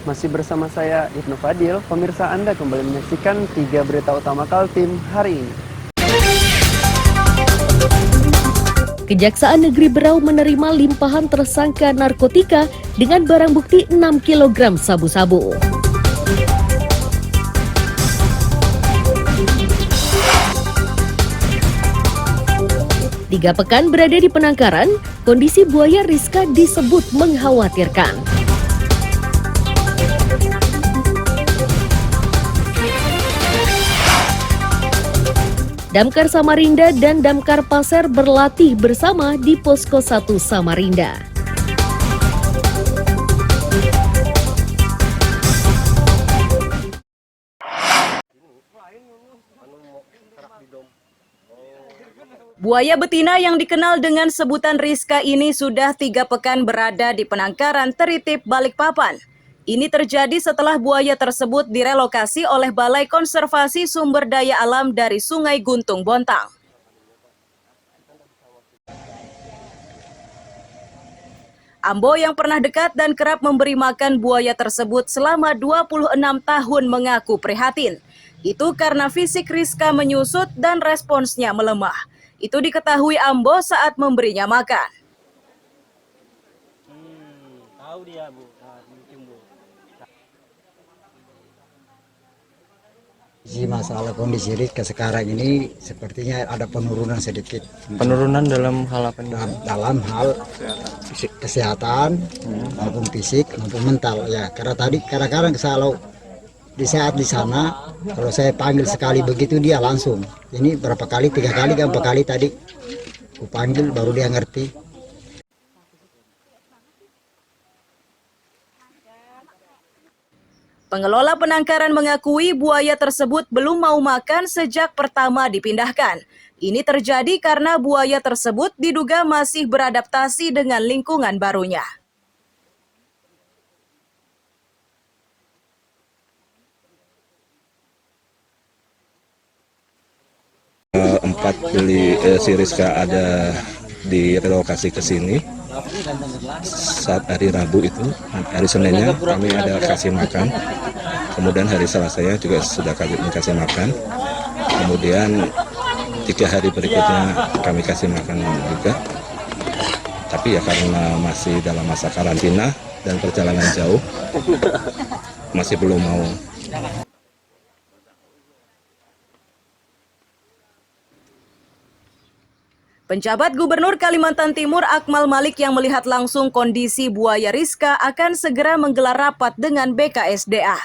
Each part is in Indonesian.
Masih bersama saya Ibnu Fadil, pemirsa Anda kembali menyaksikan 3 berita utama Kaltim hari ini. Kejaksaan Negeri Berau menerima limpahan tersangka narkotika dengan barang bukti 6 kg sabu-sabu. Tiga pekan berada di penangkaran, kondisi buaya Rizka disebut mengkhawatirkan. Damkar Samarinda dan Damkar Pasir berlatih bersama di Posko 1 Samarinda. Buaya betina yang dikenal dengan sebutan Rizka ini sudah 3 pekan berada di penangkaran Teritip Balikpapan. Ini terjadi setelah buaya tersebut direlokasi oleh Balai Konservasi Sumber Daya Alam dari Sungai Guntung Bontang. Ambo yang pernah dekat dan kerap memberi makan buaya tersebut selama 26 tahun mengaku prihatin. Itu karena fisik Rizka menyusut dan responsnya melemah. Itu diketahui Ambo saat memberinya makan. Tahu dia, Bu. Masalah kondisi Rizka sekarang ini sepertinya ada penurunan sedikit. Penurunan dalam hal apa? Dalam hal kesehatan maupun fisik maupun mental ya. Karena tadi kadang-kadang kalau di saat di sana kalau saya panggil sekali begitu dia langsung. Ini berapa kali, 3 kali, 4 kali tadi aku panggil baru dia ngerti. Pengelola penangkaran mengakui buaya tersebut belum mau makan sejak pertama dipindahkan. Ini terjadi karena buaya tersebut diduga masih beradaptasi dengan lingkungan barunya. Si Rizka ada direlokasi ke sini saat hari Rabu itu, hari Seninnya kami ada kasih makan, kemudian hari Selasanya juga sudah kami kasih makan, kemudian 3 hari berikutnya kami kasih makan juga, tapi ya karena masih dalam masa karantina dan perjalanan jauh masih belum mau. Penjabat Gubernur Kalimantan Timur Akmal Malik yang melihat langsung kondisi buaya Rizka akan segera menggelar rapat dengan BKSDA.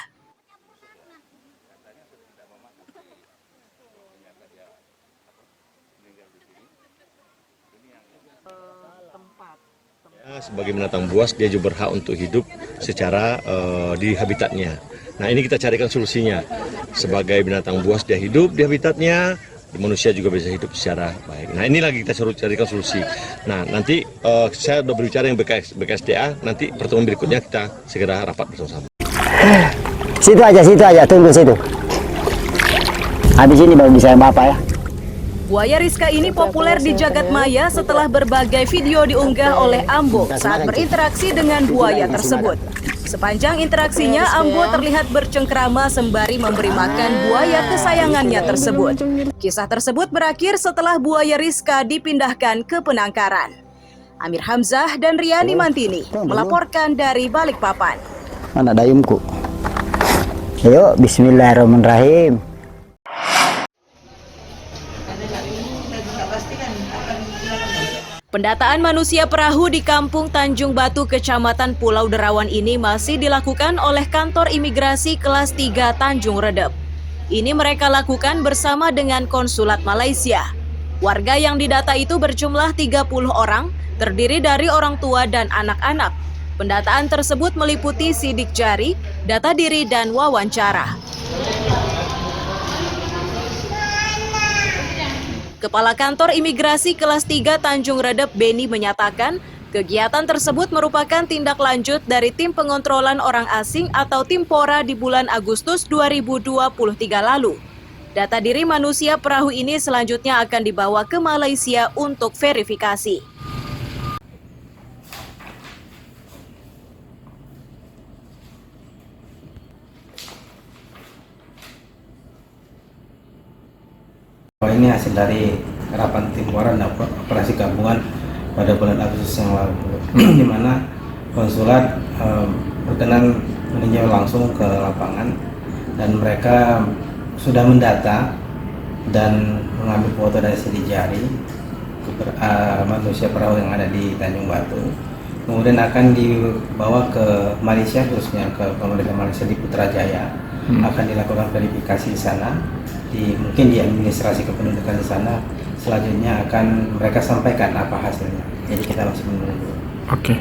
Sebagai binatang buas, dia juga berhak untuk hidup secara di habitatnya. Nah, ini kita carikan solusinya. Sebagai binatang buas, dia hidup di habitatnya, manusia juga bisa hidup secara baik. Nah, ini lagi kita carikan solusi. Nah, nanti saya sudah berbicara dengan BKSDA, nanti pertemuan berikutnya kita segera rapat bersama-sama. Situ aja, tunggu situ. Habis ini baru bisa Bapak ya. Buaya Rizka ini populer di jagat maya setelah berbagai video diunggah oleh Ambo saat berinteraksi dengan buaya tersebut. Sepanjang interaksinya, Ambo terlihat bercengkrama sembari memberi makan buaya kesayangannya tersebut. Kisah tersebut berakhir setelah buaya Rizka dipindahkan ke penangkaran. Amir Hamzah dan Riani Mantini melaporkan dari Balikpapan. Mana dayungku? Ayo, bismillahirrahmanirrahim. Pendataan manusia perahu di Kampung Tanjung Batu, Kecamatan Pulau Derawan ini masih dilakukan oleh Kantor Imigrasi Kelas 3 Tanjung Redep. Ini mereka lakukan bersama dengan Konsulat Malaysia. Warga yang didata itu berjumlah 30 orang, terdiri dari orang tua dan anak-anak. Pendataan tersebut meliputi sidik jari, data diri, dan wawancara. Kepala Kantor Imigrasi Kelas 3 Tanjung Redep Beni menyatakan, kegiatan tersebut merupakan tindak lanjut dari Tim Pengontrolan Orang Asing atau Timpora di bulan Agustus 2023 lalu. Data diri manusia perahu ini selanjutnya akan dibawa ke Malaysia untuk verifikasi. Ini hasil dari rapat tim Muara dan operasi gabungan pada bulan Agustus yang lalu, di mana konsulat berkenan meninjau langsung ke lapangan dan mereka sudah mendata dan mengambil foto dari sidik jari manusia perahu yang ada di Tanjung Batu. Kemudian akan dibawa ke Malaysia, khususnya ke pemerintah Malaysia di Putrajaya. Akan dilakukan verifikasi di sana, mungkin di administrasi kependudukan di sana. Selanjutnya akan mereka sampaikan apa hasilnya. Jadi kita masih menunggu. Oke.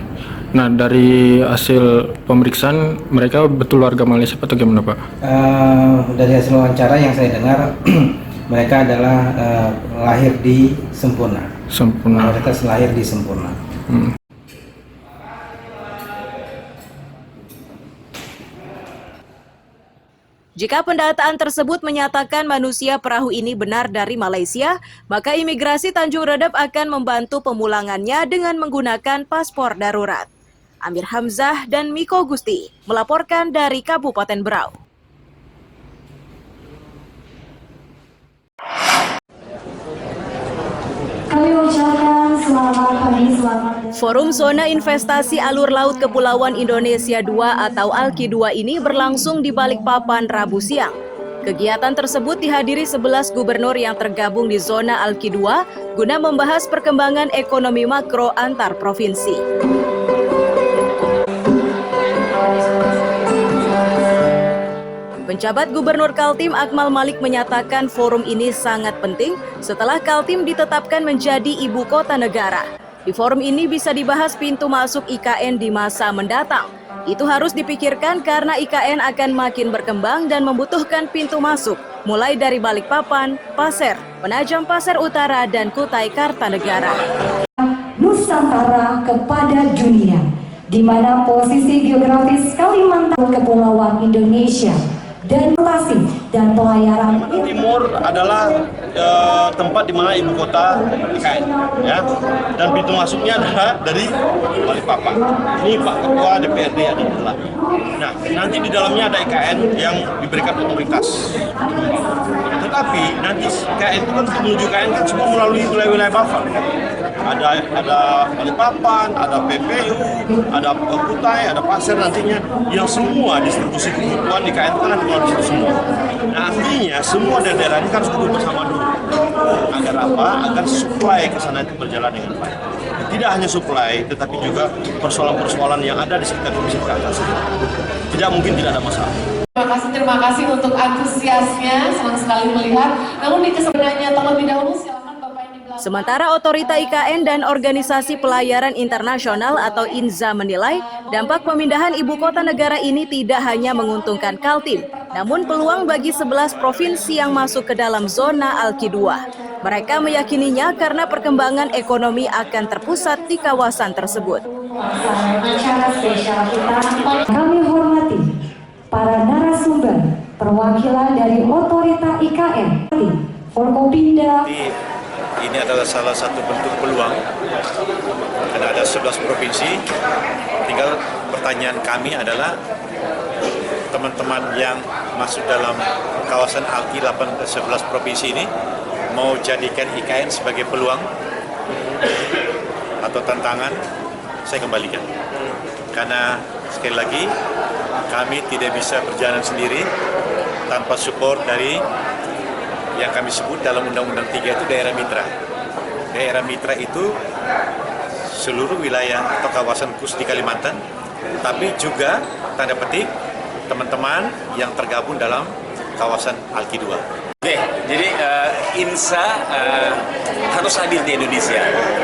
Nah, dari hasil pemeriksaan mereka betul warga Malaysia atau gimana, Pak? Dari hasil wawancara yang saya dengar mereka adalah lahir di Sempurna. Mereka lahir di Sempurna. Jika pendataan tersebut menyatakan manusia perahu ini benar dari Malaysia, maka imigrasi Tanjung Redap akan membantu pemulangannya dengan menggunakan paspor darurat. Amir Hamzah dan Miko Gusti melaporkan dari Kabupaten Berau. Kami ucapkan selamat pagi, selamat. Forum Zona Investasi Alur Laut Kepulauan Indonesia II atau ALKI II ini berlangsung di Balikpapan Rabu siang. Kegiatan tersebut dihadiri 11 gubernur yang tergabung di zona ALKI II guna membahas perkembangan ekonomi makro antar provinsi. Penjabat Gubernur Kaltim Akmal Malik menyatakan forum ini sangat penting setelah Kaltim ditetapkan menjadi ibu kota negara. Di forum ini bisa dibahas pintu masuk IKN di masa mendatang. Itu harus dipikirkan karena IKN akan makin berkembang dan membutuhkan pintu masuk, mulai dari Balikpapan, Pasir, Penajam Pasir Utara, dan Kutai Kartanegara. Nusantara kepada dunia, di mana posisi geografis Kalimantan Kepulauan Indonesia dan transportasi dan pelayaran timur adalah tempat di mana ibu kota IKN, ya, dan pintu masuknya adalah dari Balikpapan. Ini Pak Ketua DPRD ada di dalam. Nah, nanti di dalamnya ada IKN yang diberikan otoritas. Tetapi nanti IKN itu kan menuju IKN kan semua melalui wilayah-wilayah buffer. Ada Balikpapan, ada PPU, ada Kutai, ada Pasir nantinya, yang semua distribusi kebutuhan di IKN itu kan ada di situ semua. Nah, artinya semua daerah ini kan harus duduk bersama dulu. Agar apa? Agar supply ke sana itu berjalan dengan baik. Tidak hanya supply, tetapi juga persoalan-persoalan yang ada di sekitar Komisi ke atas. Tidak mungkin tidak ada masalah. Terima kasih untuk antusiasnya, senang sekali melihat. Namun di kesebenarnya terlebih dahulu silakan Bapak yang di belakang. Sementara Otorita IKN dan Organisasi Pelayaran Internasional atau INZA menilai dampak pemindahan ibu kota negara ini tidak hanya menguntungkan Kaltim, namun peluang bagi 11 provinsi yang masuk ke dalam zona ALKI II. Mereka meyakininya karena perkembangan ekonomi akan terpusat di kawasan tersebut. Acara spesial kita, kami hormati para narasumber perwakilan dari Otorita IKN, Forkopimda. Ini adalah salah satu bentuk peluang karena ada 11 provinsi. Tinggal pertanyaan kami adalah teman-teman yang masuk dalam kawasan ALKI 11 provinsi ini mau jadikan IKN sebagai peluang atau tantangan, saya kembalikan. Karena sekali lagi kami tidak bisa berjalan sendiri tanpa support dari yang kami sebut dalam Undang-Undang 3 itu daerah mitra. Daerah mitra itu seluruh wilayah atau kawasan khusus di Kalimantan, tapi juga tanda petik teman-teman yang tergabung dalam kawasan ALKI II. Oke, jadi INSA harus hadir di Indonesia.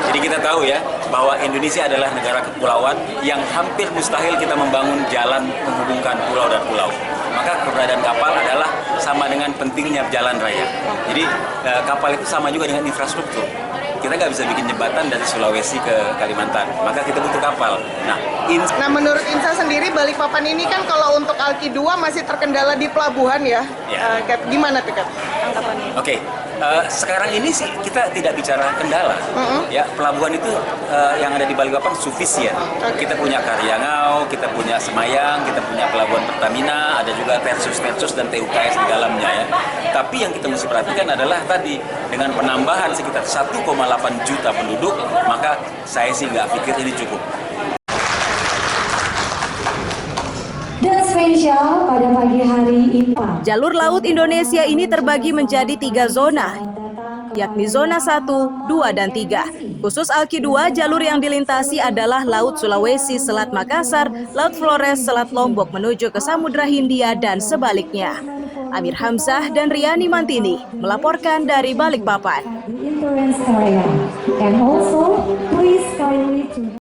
Jadi kita tahu ya bahwa Indonesia adalah negara kepulauan yang hampir mustahil kita membangun jalan menghubungkan pulau dan pulau. Maka keberadaan kapal adalah sama dengan pentingnya jalan raya. Jadi kapal itu sama juga dengan infrastruktur. Kita nggak bisa bikin jembatan dari Sulawesi ke Kalimantan, maka kita butuh kapal. Nah, menurut INSA sendiri Balikpapan ini kan kalau untuk ALKI II masih terkendala di pelabuhan ya. Gimana tuh Kak anggapannya? Oke, sekarang ini sih kita tidak bicara kendala. Ya, pelabuhan itu yang ada di Balikpapan sufisien. Kita punya Karyangau, kita punya Semayang, kita punya pelabuhan Pertamina, ada juga Tersus dan TUKS di dalamnya ya. Tapi yang kita mesti perhatikan adalah tadi dengan penambahan sekitar 1,8 juta penduduk, maka saya sih nggak pikir ini cukup. Dan spesial pada pagi hari ini. Jalur laut Indonesia ini terbagi menjadi 3 zona, yakni zona 1, 2, dan 3. Khusus Alki 2, jalur yang dilintasi adalah Laut Sulawesi, Selat Makassar, Laut Flores, Selat Lombok menuju ke Samudra Hindia dan sebaliknya. Amir Hamzah dan Riani Mantini melaporkan dari Balikpapan.